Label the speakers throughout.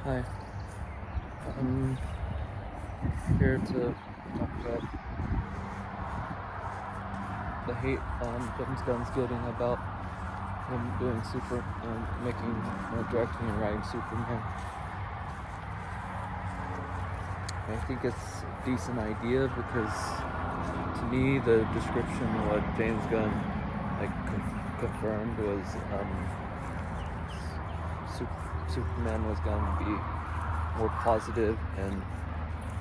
Speaker 1: Hi, I'm here to talk about the hate James Gunn's getting about him doing making, directing and writing Superman. I think it's a decent idea because, to me, the description what James Gunn confirmed was Superman was going to be more positive and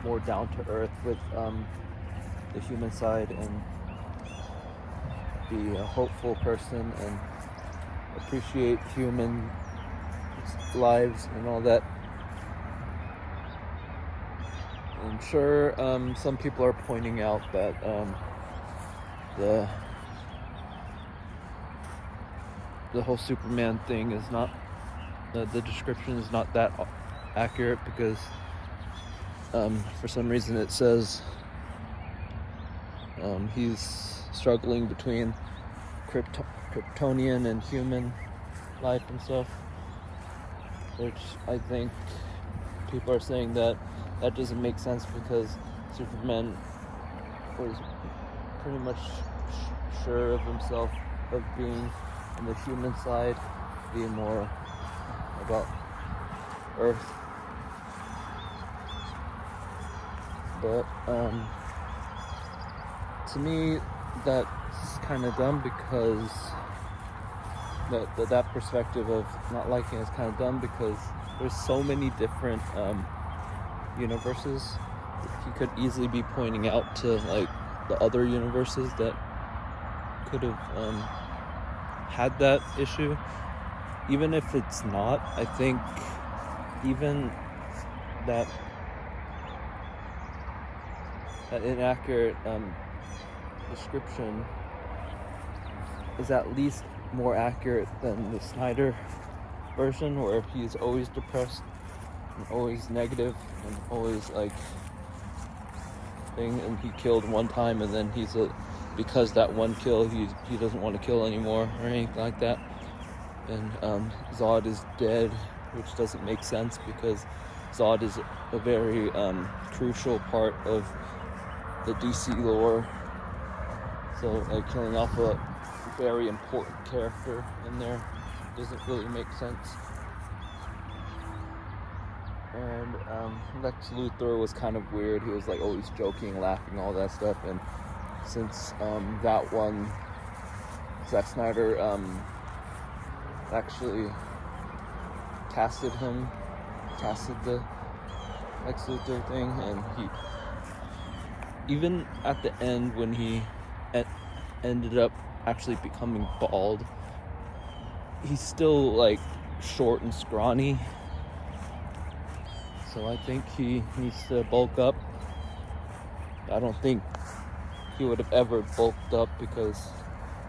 Speaker 1: more down to earth with the human side and be a hopeful person and appreciate human lives and all that. I'm sure some people are pointing out that the whole Superman thing is not the description is not that accurate because for some reason it says he's struggling between Kryptonian and human life and stuff, which I think people are saying that doesn't make sense because Superman was pretty much sure of himself of being on the human side, being more about Earth. But to me, that's kind of dumb because that perspective of not liking is kind of dumb because there's so many different universes. He could easily be pointing out to like the other universes that could have had that issue. Even if it's not, I think even that inaccurate description is at least more accurate than the Snyder version, where he's always depressed and always negative and always like thing, and he killed one time and then because that one kill he doesn't want to kill anymore or anything like that. And Zod is dead, which doesn't make sense because Zod is a very crucial part of the DC lore. So like killing off a very important character in there doesn't really make sense. And Lex Luthor was kind of weird. He was like always joking, laughing, all that stuff. And since that one, Zack Snyder actually casted the Lex Luthor thing, and he, even at the end when he ended up actually becoming bald, he's still like short and scrawny. So I think he needs to bulk up. I don't think he would have ever bulked up because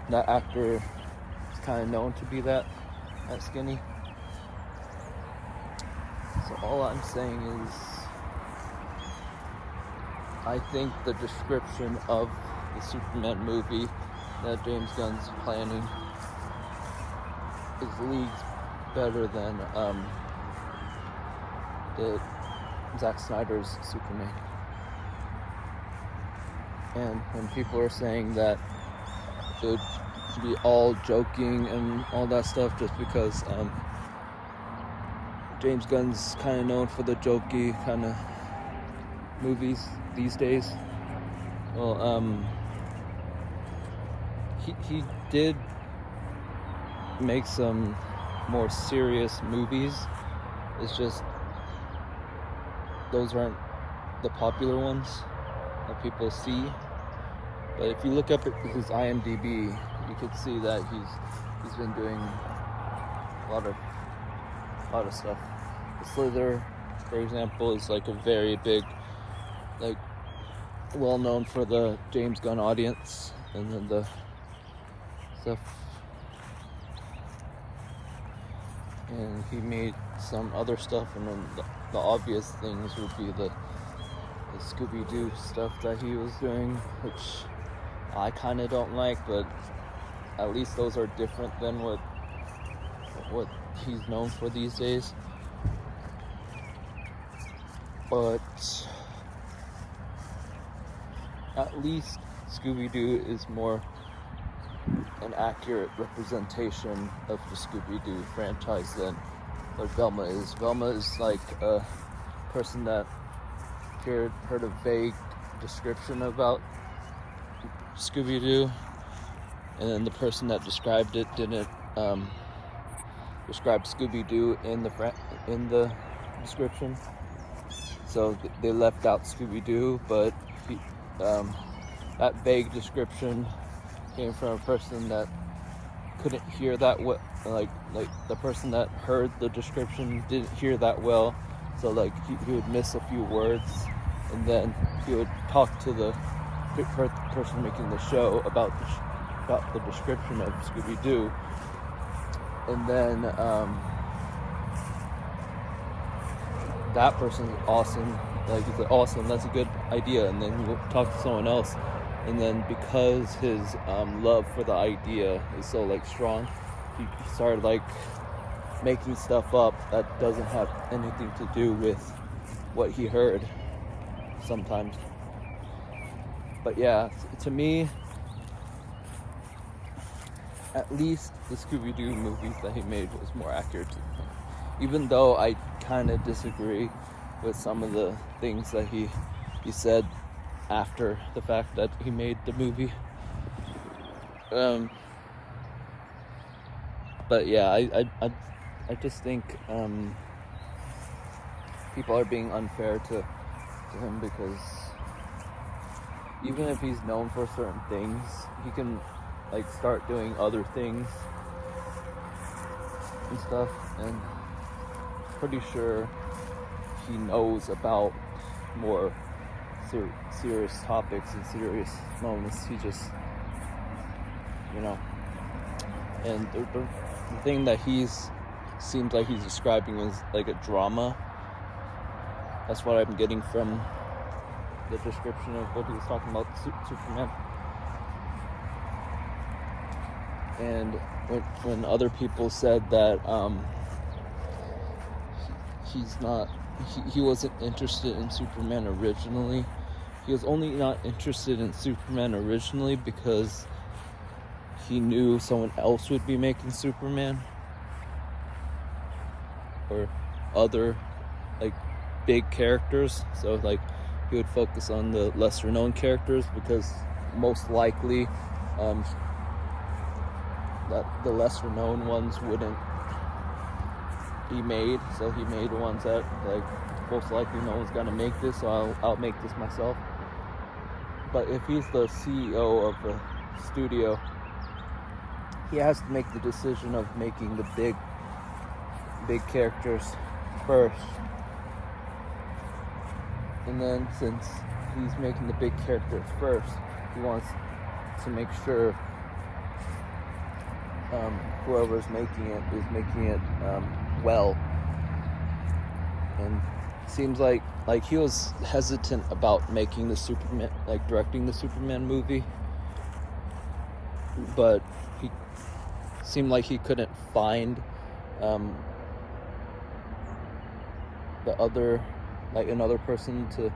Speaker 1: that actor is kind of known to be that skinny. So all I'm saying is I think the description of the Superman movie that James Gunn's planning is leagues better than the Zack Snyder's Superman. And when people are saying that it would be all joking and all that stuff just because James Gunn's kind of known for the jokey kind of movies these days. Well, he did make some more serious movies. It's just those aren't the popular ones that people see. But if you look up at his IMDb, you could see that he's been doing a lot of stuff. The Slither, for example, is like a very big, like, well known for the James Gunn audience, and then the stuff. And he made some other stuff, and then the obvious things would be the Scooby-Doo stuff that he was doing, which I kind of don't like, but at least those are different than what he's known for these days. but at least Scooby-Doo is more an accurate representation of the Scooby-Doo franchise than what Velma is. Velma is like a person that heard a vague description about Scooby-Doo, and then the person that described it didn't describe Scooby-Doo in the description, so they left out Scooby-Doo. But that vague description came from a person that couldn't hear that like the person that heard the description didn't hear that well, so like he would miss a few words, and then he would talk to the person making the show about the description of Scooby-Doo, and then that person's awesome, like he's like, awesome, that's a good idea, and then he would talk to someone else, and then because his love for the idea is so like strong, he started like making stuff up that doesn't have anything to do with what he heard sometimes. But yeah, to me, at least the Scooby-Doo movies that he made was more accurate to me. Even though I kind of disagree with some of the things that he said after the fact that he made the movie. But yeah, I just think people are being unfair to him, because even if he's known for certain things, he can like start doing other things and stuff, and pretty sure he knows about more serious topics and serious moments. He just, and the thing that seems like he's describing is like a drama. That's what I'm getting from the description of what he was talking about, Superman. And when other people said that he wasn't interested in Superman originally, he was only not interested in Superman originally because he knew someone else would be making Superman, or other like big characters. So like he would focus on the lesser known characters, because most likely that the lesser known ones wouldn't be made. So he made ones that like most likely no one's gonna make this, so I'll make this myself. But if he's the CEO of the studio, he has to make the decision of making the big characters first. And then since he's making the big characters first, he wants to make sure whoever's making it is making it well. And it seems like he was hesitant about making the Superman, like directing the Superman movie, but he seemed like he couldn't find another person to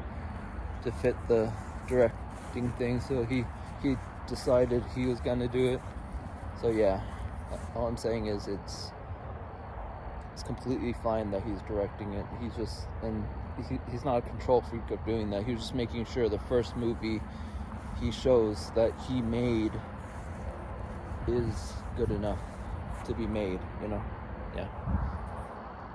Speaker 1: fit the directing thing, so he decided he was gonna do it. So yeah, all I'm saying is it's completely fine that he's directing it. He's not a control freak of doing that. He's just making sure the first movie he shows that he made is good enough to be made, Yeah.